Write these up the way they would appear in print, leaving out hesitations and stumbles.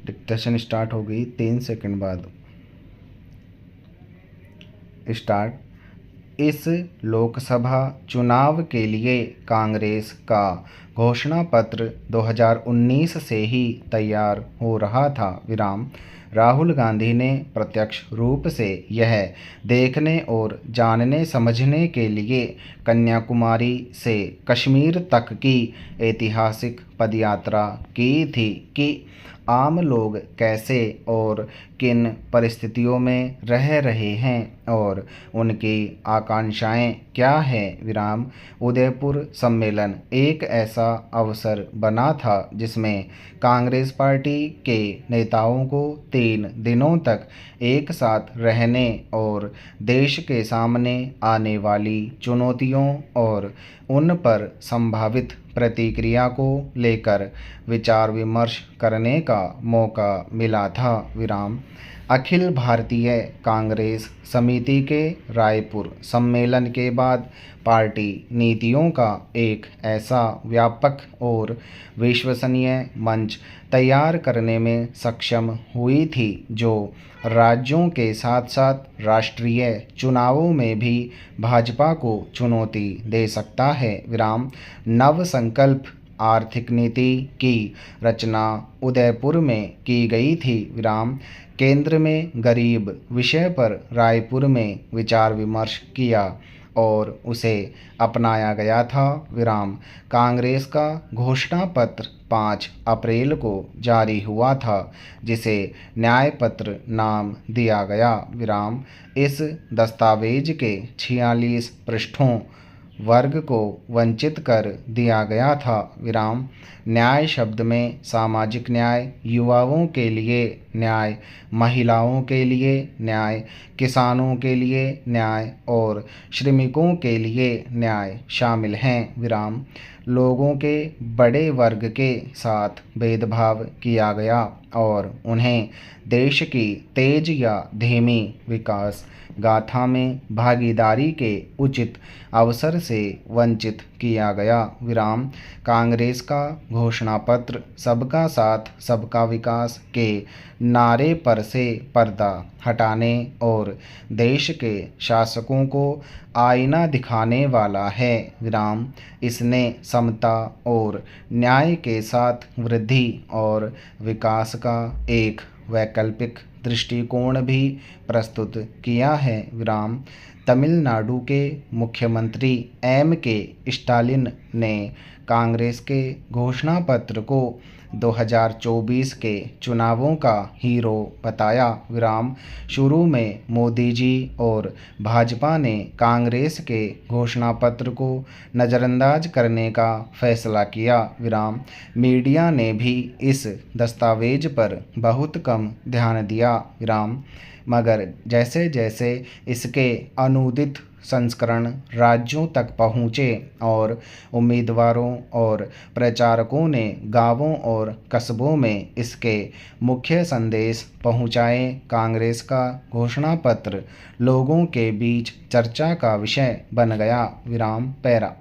Dictation start हो गई 3 second बाद। स्टार्ट। इस लोकसभा चुनाव के लिए कांग्रेस का घोषणा पत्र 2019 से ही तैयार हो रहा था। विराम। राहुल गांधी ने प्रत्यक्ष रूप से यह देखने और जानने समझने के लिए कन्याकुमारी से कश्मीर तक की ऐतिहासिक पदयात्रा की थी कि आम लोग कैसे और किन परिस्थितियों में रह रहे हैं और उनकी आकांक्षाएं क्या हैं। विराम। उदयपुर सम्मेलन एक ऐसा अवसर बना था जिसमें कांग्रेस पार्टी के नेताओं को 3 दिनों तक एक साथ रहने और देश के सामने आने वाली चुनौतियों और उन पर संभावित प्रतिक्रिया को लेकर विचार विमर्श करने का मौका मिला था। विराम। अखिल भारतीय कांग्रेस समिति के रायपुर सम्मेलन के बाद पार्टी नीतियों का एक ऐसा व्यापक और विश्वसनीय मंच तैयार करने में सक्षम हुई थी जो राज्यों के साथ साथ राष्ट्रीय चुनावों में भी भाजपा को चुनौती दे सकता है। विराम। नव संकल्प आर्थिक नीति की रचना उदयपुर में की गई थी। विराम। केंद्र में गरीब विषय पर रायपुर में विचार विमर्श किया और उसे अपनाया गया था। विराम। कांग्रेस का घोषणा पत्र 5 अप्रैल को जारी हुआ था जिसे न्याय पत्र नाम दिया गया। विराम। इस दस्तावेज के 46 पृष्ठों वर्ग को वंचित कर दिया गया था। विराम। न्याय शब्द में सामाजिक न्याय, युवाओं के लिए न्याय, महिलाओं के लिए न्याय, किसानों के लिए न्याय और श्रमिकों के लिए न्याय शामिल हैं। विराम। लोगों के बड़े वर्ग के साथ भेदभाव किया गया और उन्हें देश की तेज या धीमी विकास गाथा में भागीदारी के उचित अवसर से वंचित किया गया। विराम। कांग्रेस का घोषणा पत्र सबका साथ सबका विकास के नारे पर से पर्दा हटाने और देश के शासकों को आईना दिखाने वाला है। विराम। इसने समता और न्याय के साथ वृद्धि और विकास का एक वैकल्पिक दृष्टिकोण भी प्रस्तुत किया है। विराम। तमिलनाडु के मुख्यमंत्री M.K. स्टालिन ने कांग्रेस के घोषणा पत्र को 2024 के चुनावों का हीरो बताया। विराम। शुरू में मोदी जी और भाजपा ने कांग्रेस के घोषणा पत्र को नज़रअंदाज करने का फैसला किया। विराम। मीडिया ने भी इस दस्तावेज पर बहुत कम ध्यान दिया। विराम। मगर जैसे जैसे इसके अनुदित संस्करण राज्यों तक पहुँचे और उम्मीदवारों और प्रचारकों ने गांवों और कस्बों में इसके मुख्य संदेश पहुँचाए, कांग्रेस का घोषणा पत्र लोगों के बीच चर्चा का विषय बन गया। विराम। पैरा।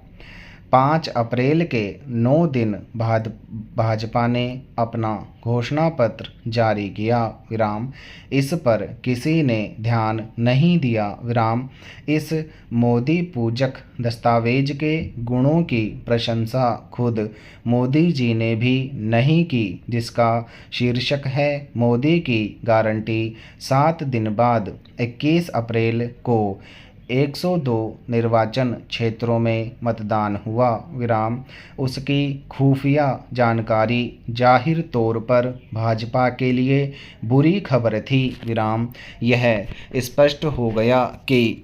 5 अप्रैल के 9 दिन बाद भाजपा ने अपना घोषणा पत्र जारी किया। विराम। इस पर किसी ने ध्यान नहीं दिया। विराम। इस मोदी पूजक दस्तावेज के गुणों की प्रशंसा खुद मोदी जी ने भी नहीं की, जिसका शीर्षक है मोदी की गारंटी। 7 दिन बाद 21 अप्रैल को 102 निर्वाचन क्षेत्रों में मतदान हुआ। विराम। उसकी खुफिया जानकारी जाहिर तौर पर भाजपा के लिए बुरी खबर थी। विराम। यह स्पष्ट हो गया कि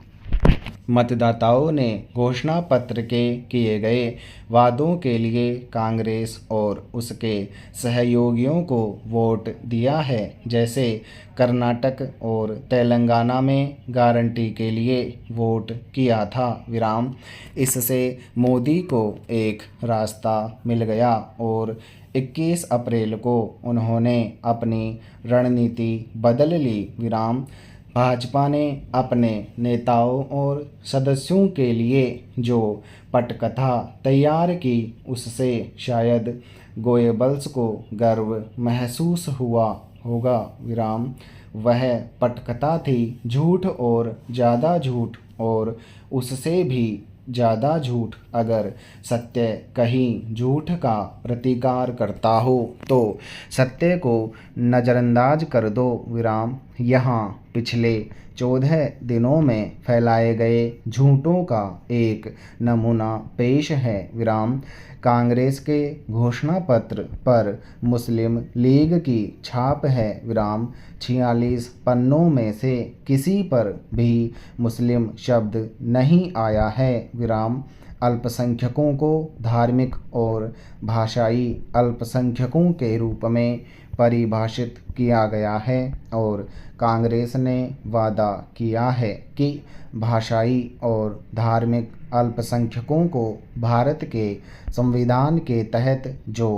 मतदाताओं ने घोषणा पत्र के किए गए वादों के लिए कांग्रेस और उसके सहयोगियों को वोट दिया है, जैसे कर्नाटक और तेलंगाना में गारंटी के लिए वोट किया था। विराम। इससे मोदी को एक रास्ता मिल गया और 21 अप्रैल को उन्होंने अपनी रणनीति बदल ली। विराम। भाजपा ने अपने नेताओं और सदस्यों के लिए जो पटकथा तैयार की, उससे शायद गोएबल्स को गर्व महसूस हुआ होगा विराम। वह पटकथा थी झूठ और ज़्यादा झूठ और उससे भी ज़्यादा झूठ। अगर सत्य कहीं झूठ का प्रतिकार करता हो तो सत्य को नज़रअंदाज कर दो विराम। यहाँ पिछले 14 दिनों में फैलाए गए झूठों का एक नमूना पेश है विराम। कांग्रेस के घोषणा पत्र पर मुस्लिम लीग की छाप है विराम। 46 पन्नों में से किसी पर भी मुस्लिम शब्द नहीं आया है विराम। अल्पसंख्यकों को धार्मिक और भाषाई अल्पसंख्यकों के रूप में परिभाषित किया गया है और कांग्रेस ने वादा किया है कि भाषाई और धार्मिक अल्पसंख्यकों को भारत के संविधान के तहत जो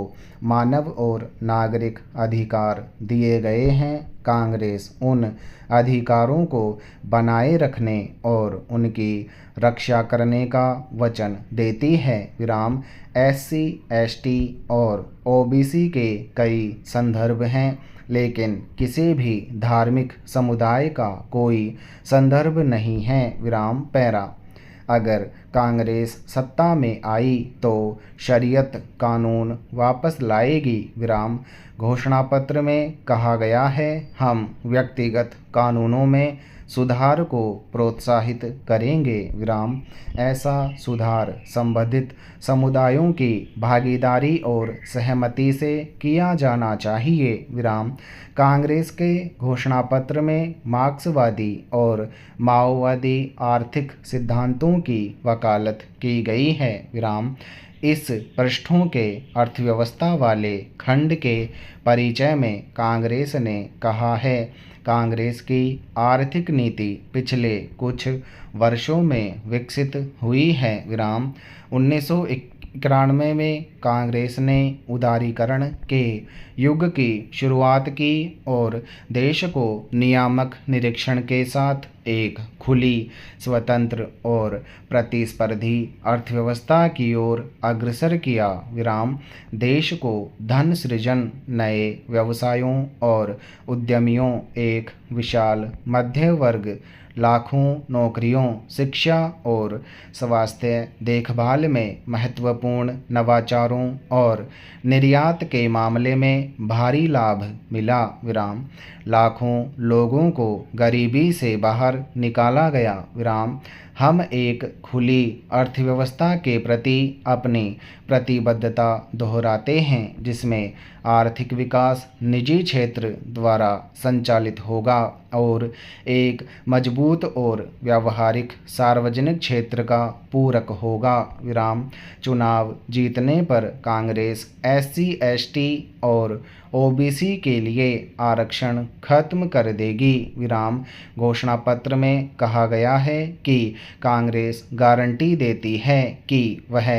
मानव और नागरिक अधिकार दिए गए हैं, कांग्रेस उन अधिकारों को बनाए रखने और उनकी रक्षा करने का वचन देती है विराम। SC, ST और OBC के कई संदर्भ हैं, लेकिन किसी भी धार्मिक समुदाय का कोई संदर्भ नहीं है विराम। पैरा अगर कांग्रेस सत्ता में आई तो शरीयत कानून वापस लाएगी विराम। घोषणा पत्र में कहा गया है, हम व्यक्तिगत कानूनों में सुधार को प्रोत्साहित करेंगे विराम। ऐसा सुधार संबंधित समुदायों की भागीदारी और सहमति से किया जाना चाहिए विराम। कांग्रेस के घोषणा पत्र में मार्क्सवादी और माओवादी आर्थिक सिद्धांतों की वकालत की गई है विराम। इस पृष्ठों के अर्थव्यवस्था वाले खंड के परिचय में कांग्रेस ने कहा है, कांग्रेस की आर्थिक नीति पिछले कुछ वर्षों में विकसित हुई है विराम। 1991 में कांग्रेस ने उदारीकरण के युग की शुरुआत की और देश को नियामक निरीक्षण के साथ एक खुली, स्वतंत्र और प्रतिस्पर्धी अर्थव्यवस्था की ओर अग्रसर किया विराम। देश को धन सृजन, नए व्यवसायों और उद्यमियों, एक विशाल मध्य वर्ग, लाखों नौकरियों, शिक्षा और स्वास्थ्य देखभाल में महत्वपूर्ण नवाचारों और निर्यात के मामले में भारी लाभ मिला विराम। लाखों लोगों को गरीबी से बाहर निकाला गया विराम। हम एक खुली अर्थव्यवस्था के प्रति अपनी प्रतिबद्धता दोहराते हैं, जिसमें आर्थिक विकास निजी क्षेत्र द्वारा संचालित होगा और एक मजबूत और व्यावहारिक सार्वजनिक क्षेत्र का पूरक होगा विराम। चुनाव जीतने पर कांग्रेस SC, ST और OBC के लिए आरक्षण खत्म कर देगी विराम। घोषणा पत्र में कहा गया है कि कांग्रेस गारंटी देती है कि वह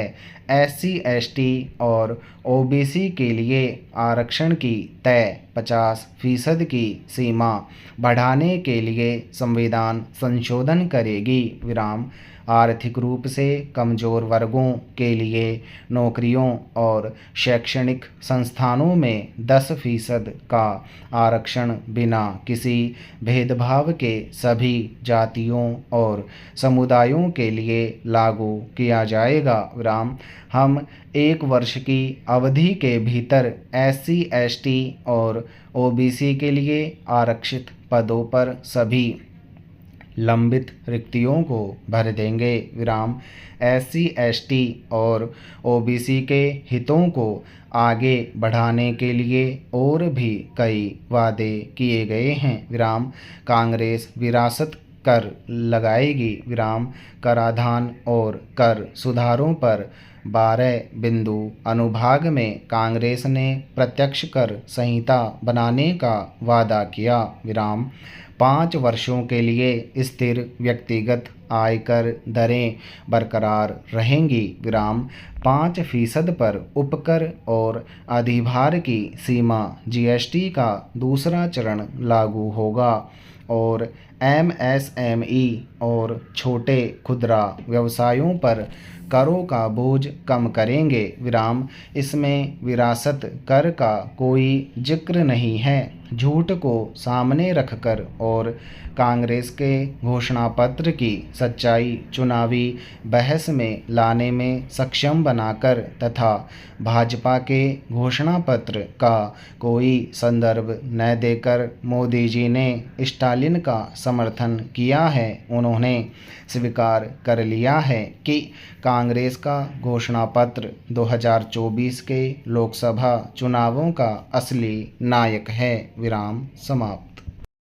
SC, ST और OBC के लिए आरक्षण की तय 50% की सीमा बढ़ाने के लिए संविधान संशोधन करेगी विराम। आर्थिक रूप से कमज़ोर वर्गों के लिए नौकरियों और शैक्षणिक संस्थानों में 10% का आरक्षण बिना किसी भेदभाव के सभी जातियों और समुदायों के लिए लागू किया जाएगा विराम। हम 1 वर्ष की अवधि के भीतर SC, ST और OBC के लिए आरक्षित पदों पर सभी लंबित रिक्तियों को भर देंगे विराम। SC, ST और OBC के हितों को आगे बढ़ाने के लिए और भी कई वादे किए गए हैं विराम। कांग्रेस विरासत कर लगाएगी विराम। कराधान और कर सुधारों पर 12 बिंदु अनुभाग में कांग्रेस ने प्रत्यक्ष कर संहिता बनाने का वादा किया विराम। 5 वर्षों के लिए स्थिर व्यक्तिगत आयकर दरें बरकरार रहेंगी विराम। 5% पर उपकर और अधिभार की सीमा GST का दूसरा चरण लागू होगा और MSME और छोटे खुदरा व्यवसायों पर करों का बोझ कम करेंगे विराम। इसमें विरासत कर का कोई जिक्र नहीं है, झूठ को सामने रखकर और कांग्रेस के घोषणा पत्र की सच्चाई चुनावी बहस में लाने में सक्षम बनाकर तथा भाजपा के घोषणा पत्र का कोई संदर्भ न देकर मोदी जी ने स्टालिन का समर्थन किया है। उन्होंने स्वीकार कर लिया है कि कांग्रेस का घोषणा पत्र 2024 के लोकसभा चुनावों का असली नायक है। विराम समाप्त।